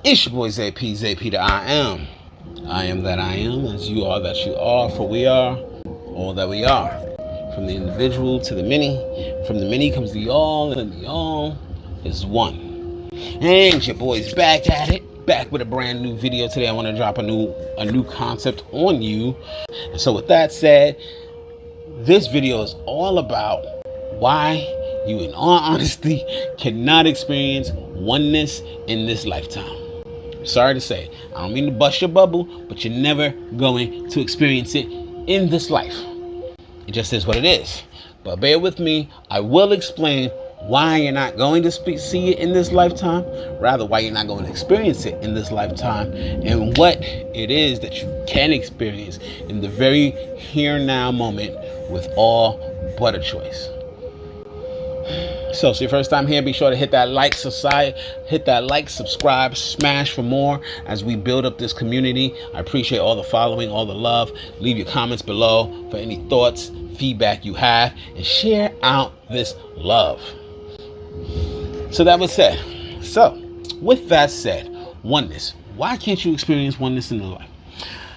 It's your boy Zay-P, Zay-P the I am. I am that I am, as you are that you are, for we are all that we are. From the individual to the many, from the many comes the all, and the all is one. And your boy's back at it, back with a brand new video today. I want to drop a new concept on you. And so with that said, this video is all about why you, in all honesty, cannot experience oneness in this lifetime. Sorry to say, I don't mean to bust your bubble, but you're never going to experience it in this life. It just is what it is. But bear with me, I will explain why you're not going to see it in this lifetime, rather why you're not going to experience it in this lifetime, and what it is that you can experience in the very here and now moment with all but a choice. So it's your first time here, be sure to hit that like, subscribe, smash for more as we build up this community. I appreciate all the following, all the love. Leave your comments below for any thoughts, feedback you have, and share out this love. So that was said. So with that said, oneness. Why can't you experience oneness in your life?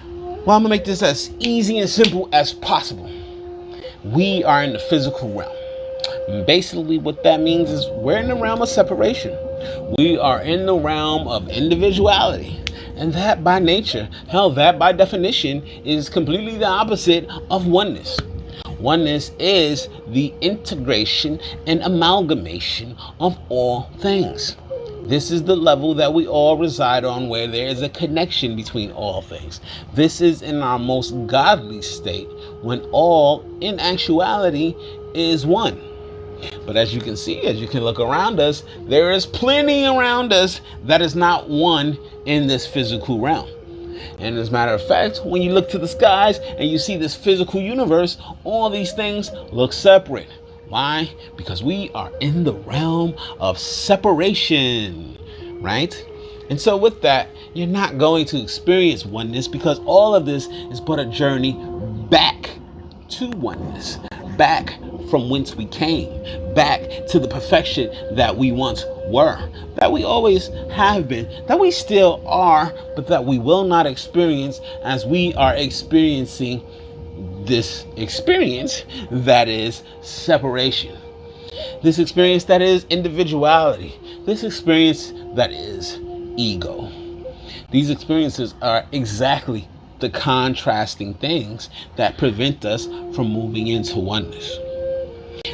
Well, I'm gonna make this as easy and simple as possible. We are in the physical realm. Basically, what that means is we're in the realm of separation. We are in the realm of individuality. And that by nature, that by definition, is completely the opposite of oneness. Oneness is the integration and amalgamation of all things. This is the level that we all reside on, where there is a connection between all things. This is in our most godly state, when all, in actuality, is one. But as you can see, as you can look around us, there is plenty around us that is not one in this physical realm. And as a matter of fact, when you look to the skies and you see this physical universe, all these things look separate. Why? Because we are in the realm of separation, right? And so with that, you're not going to experience oneness, because all of this is but a journey back to oneness, back from whence we came, back to the perfection that we once were, that we always have been, that we still are, but that we will not experience as we are experiencing this experience that is separation. This experience that is individuality. This experience that is ego. These experiences are exactly the contrasting things that prevent us from moving into oneness.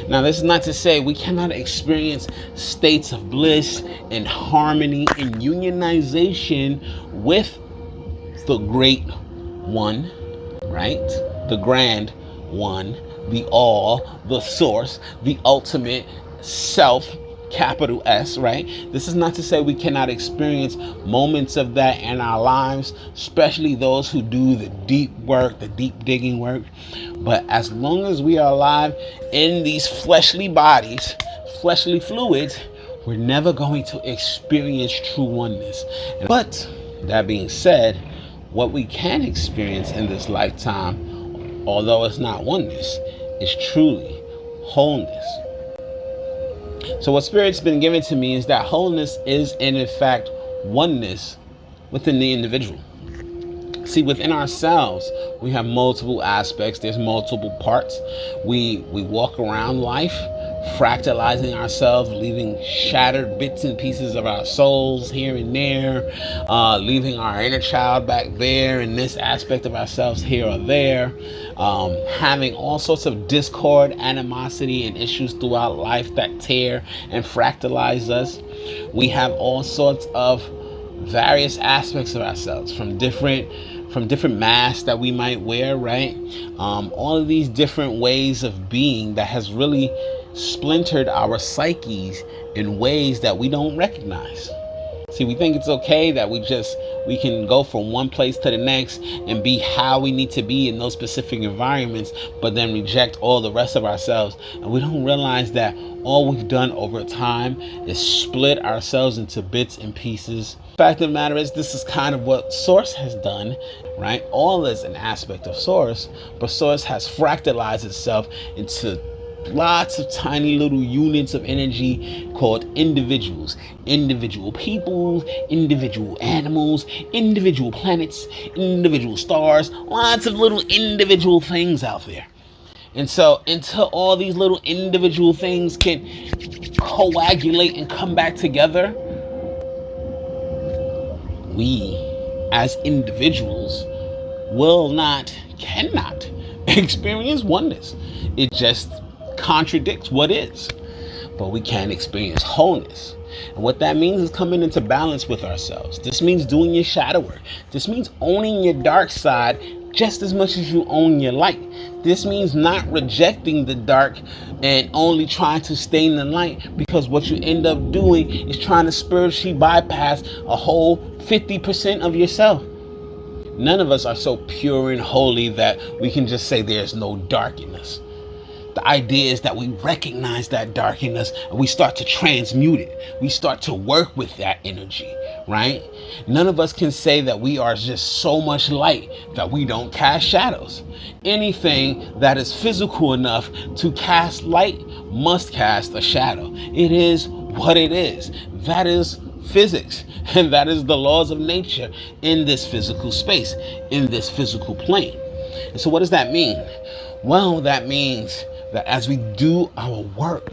Now, this is not to say we cannot experience states of bliss and harmony and unionization with the great one, right? The grand one, the all, the source, the ultimate self, capital S, right? This is not to say we cannot experience moments of that in our lives, especially those who do the deep work, the deep digging work. But as long as we are alive in these fleshly bodies, fleshly fluids, we're never going to experience true oneness. But that being said, what we can experience in this lifetime, although it's not oneness, is truly wholeness. So what Spirit's been given to me is that wholeness is in fact oneness within the individual. See, within ourselves, we have multiple aspects. There's multiple parts. We walk around life fractalizing ourselves, leaving shattered bits and pieces of our souls here and there, leaving our inner child back there and this aspect of ourselves here or there, having all sorts of discord, animosity, and issues throughout life that tear and fractalize us. We have all sorts of various aspects of ourselves, from different masks that we might wear, right? All of these different ways of being that has really splintered our psyches in ways that we don't recognize. See, we think it's okay that we can go from one place to the next and be how we need to be in those specific environments, but then reject all the rest of ourselves. And we don't realize that all we've done over time is split ourselves into bits and pieces. The fact of the matter is, this is kind of what Source has done, right? All is an aspect of Source, but Source has fractalized itself into lots of tiny little units of energy called individuals, individual people, individual animals, individual planets, individual stars, lots of little individual things out there. And so until all these little individual things can coagulate and come back together, we as individuals cannot experience oneness. It just contradicts what is. But we can experience wholeness. And what that means is coming into balance with ourselves. This means doing your shadow work. This means owning your dark side just as much as you own your light. This means not rejecting the dark and only trying to stay in the light, because what you end up doing is trying to spiritually bypass a whole 50% of yourself. None of us are so pure and holy that we can just say there's no dark in us. The idea is that we recognize that dark in us and we start to transmute it. We start to work with that energy, right? None of us can say that we are just so much light that we don't cast shadows. Anything that is physical enough to cast light must cast a shadow. It is what it is. That is physics, and that is the laws of nature in this physical space, in this physical plane. And so what does that mean? Well, that means that as we do our work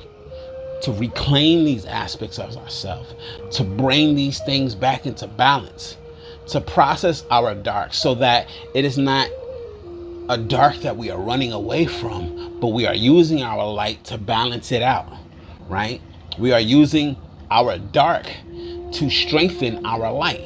to reclaim these aspects of ourselves, to bring these things back into balance, to process our dark so that it is not a dark that we are running away from, but we are using our light to balance it out, right? We are using our dark to strengthen our light.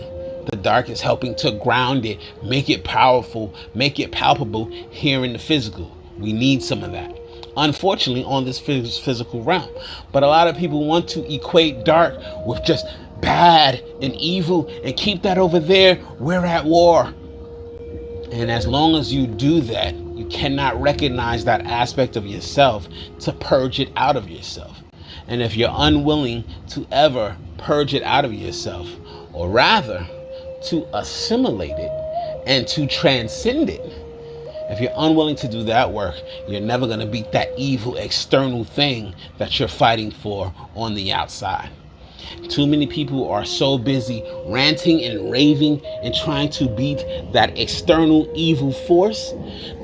The dark is helping to ground it, make it powerful, make it palpable here in the physical. We need some of that, unfortunately, on this physical realm. But a lot of people want to equate dark with just bad and evil and keep that over there. We're at war. And as long as you do that, you cannot recognize that aspect of yourself to purge it out of yourself. And if you're unwilling to ever purge it out of yourself, or rather to assimilate it and to transcend it, if you're unwilling to do that work, you're never going to beat that evil external thing that you're fighting for on the outside. Too many people are so busy ranting and raving and trying to beat that external evil force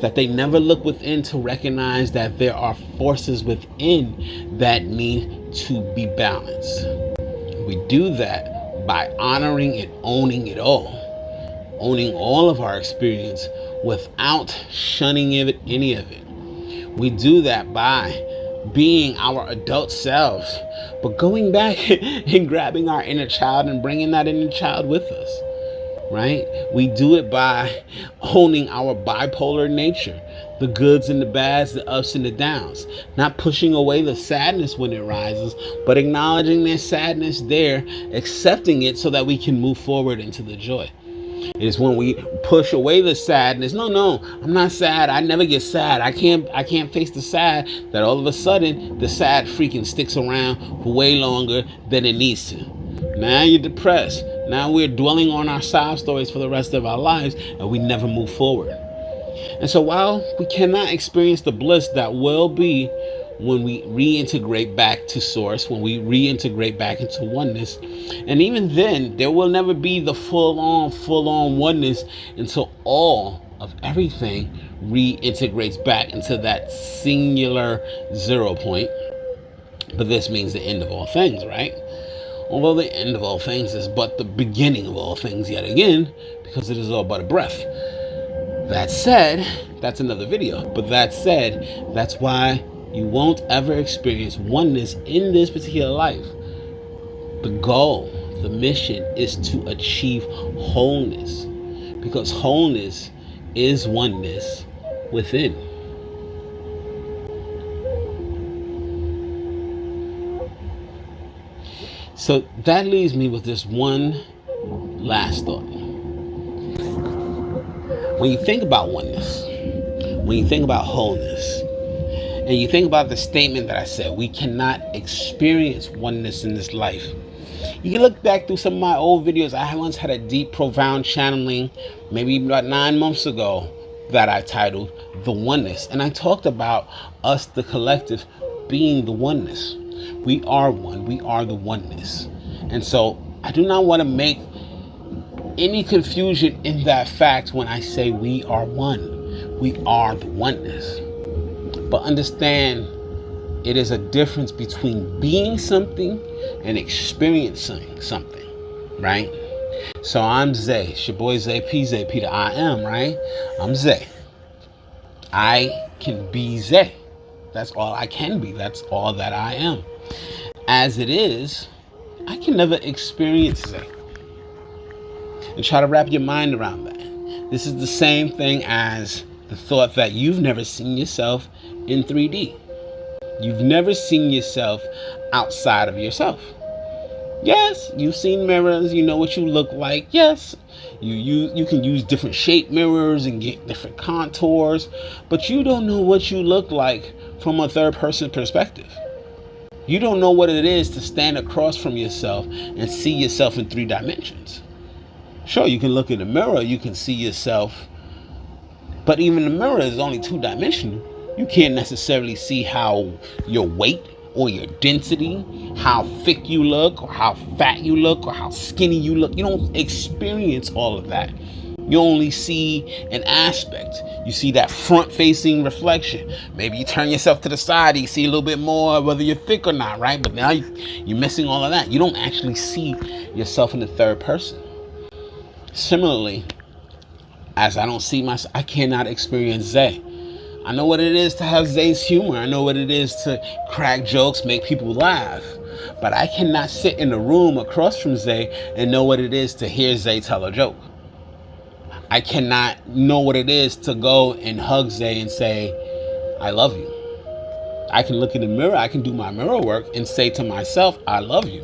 that they never look within to recognize that there are forces within that need to be balanced. We do that by honoring and owning it all of our experience without shunning any of it. We do that by being our adult selves, but going back and grabbing our inner child and bringing that inner child with us, right? We do it by owning our bipolar nature, the goods and the bads, the ups and the downs, not pushing away the sadness when it rises, but acknowledging there's sadness there, accepting it so that we can move forward into the joy. It is when we push away the sadness. No, I'm not sad. I never get sad. I can't face the sad. That all of a sudden the sad freaking sticks around for way longer than it needs to. Now you're depressed. Now we're dwelling on our sob stories for the rest of our lives, and we never move forward. And so while we cannot experience the bliss that will be when we reintegrate back to source, when we reintegrate back into oneness, and even then there will never be the full-on oneness until all of everything reintegrates back into that singular 0 point. But this means the end of all things, right? Although the end of all things is but the beginning of all things yet again, because it is all but a breath. That said, that's another video, but that said, that's why you won't ever experience oneness in this particular life. The goal, the mission is to achieve wholeness, because wholeness is oneness within. So that leaves me with this one last thought. When you think about oneness, when you think about wholeness, and you think about the statement that I said, we cannot experience oneness in this life. You can look back through some of my old videos. I once had a deep, profound channeling, maybe about 9 months ago, that I titled The Oneness. And I talked about us, the collective, being the oneness. We are one. We are the oneness. And so I do not want to make any confusion in that fact when I say we are one. We are the oneness. But understand, it is a difference between being something and experiencing something, right? So I'm Zay. It's your boy Zay-P, Zay-P to I am, right? I'm Zay. I can be Zay. That's all I can be. That's all that I am. As it is, I can never experience Zay. And try to wrap your mind around that. This is the same thing as the thought that you've never seen yourself in 3D. You've never seen yourself outside of yourself. Yes, you've seen mirrors, you know what you look like. Yes, you can use different shape mirrors and get different contours, but you don't know what you look like from a third person perspective. You don't know what it is to stand across from yourself and see yourself in 3 dimensions. Sure, you can look in the mirror, you can see yourself, but even the mirror is only 2-dimensional. You can't necessarily see how your weight or your density, how thick you look, or how fat you look, or how skinny you look. You don't experience all of that. You only see an aspect. You see that front-facing reflection. Maybe you turn yourself to the side, you see a little bit more whether you're thick or not, right? But now you're missing all of that. You don't actually see yourself in the third person. Similarly, as I don't see myself, I cannot experience Zay. I know what it is to have Zay's humor. I know what it is to crack jokes, make people laugh. But I cannot sit in a room across from Zay and know what it is to hear Zay tell a joke. I cannot know what it is to go and hug Zay and say, I love you. I can look in the mirror, I can do my mirror work and say to myself, I love you,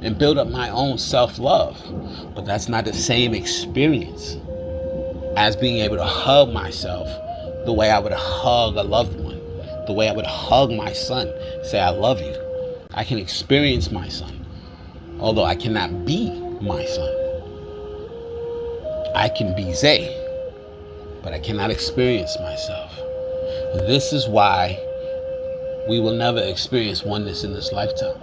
and build up my own self-love. But that's not the same experience as being able to hug myself the way I would hug a loved one, the way I would hug my son, say I love you. I can experience my son, although I cannot be my son. I can be Zay, but I cannot experience myself. This is why we will never experience oneness in this lifetime.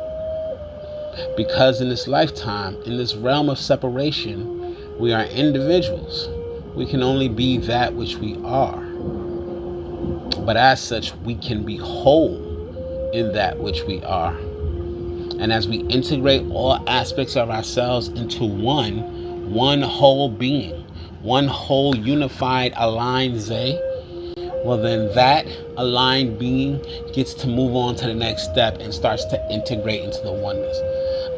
Because in this lifetime, in this realm of separation, we are individuals. We can only be that which we are. But as such, we can be whole in that which we are. And as we integrate all aspects of ourselves into one whole being, one whole unified aligned Zay, well then that aligned being gets to move on to the next step and starts to integrate into the oneness.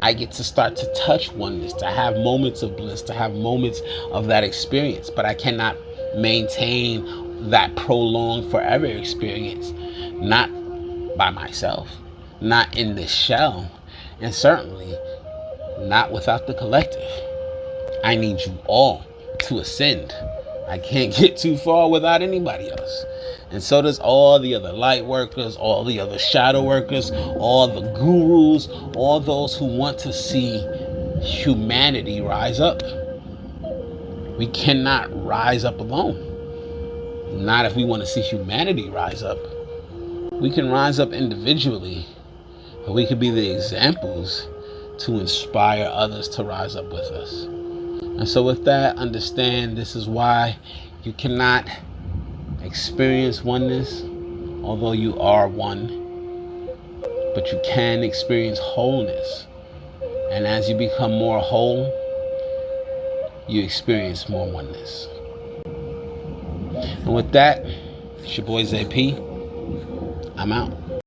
I get to start to touch oneness, to have moments of bliss, to have moments of that experience, but I cannot maintain that prolonged forever experience, not by myself, not in this shell, and certainly not without the collective. I need you all to ascend. I can't get too far without anybody else. And so does all the other light workers, all the other shadow workers, all the gurus, all those who want to see humanity rise up. We cannot rise up alone. Not if we want to see humanity rise up. We can rise up individually, but we could be the examples to inspire others to rise up with us. And so with that, understand this is why you cannot experience oneness, although you are one, but you can experience wholeness. And as you become more whole, you experience more oneness. And with that, it's your boy Zay-P. I'm out.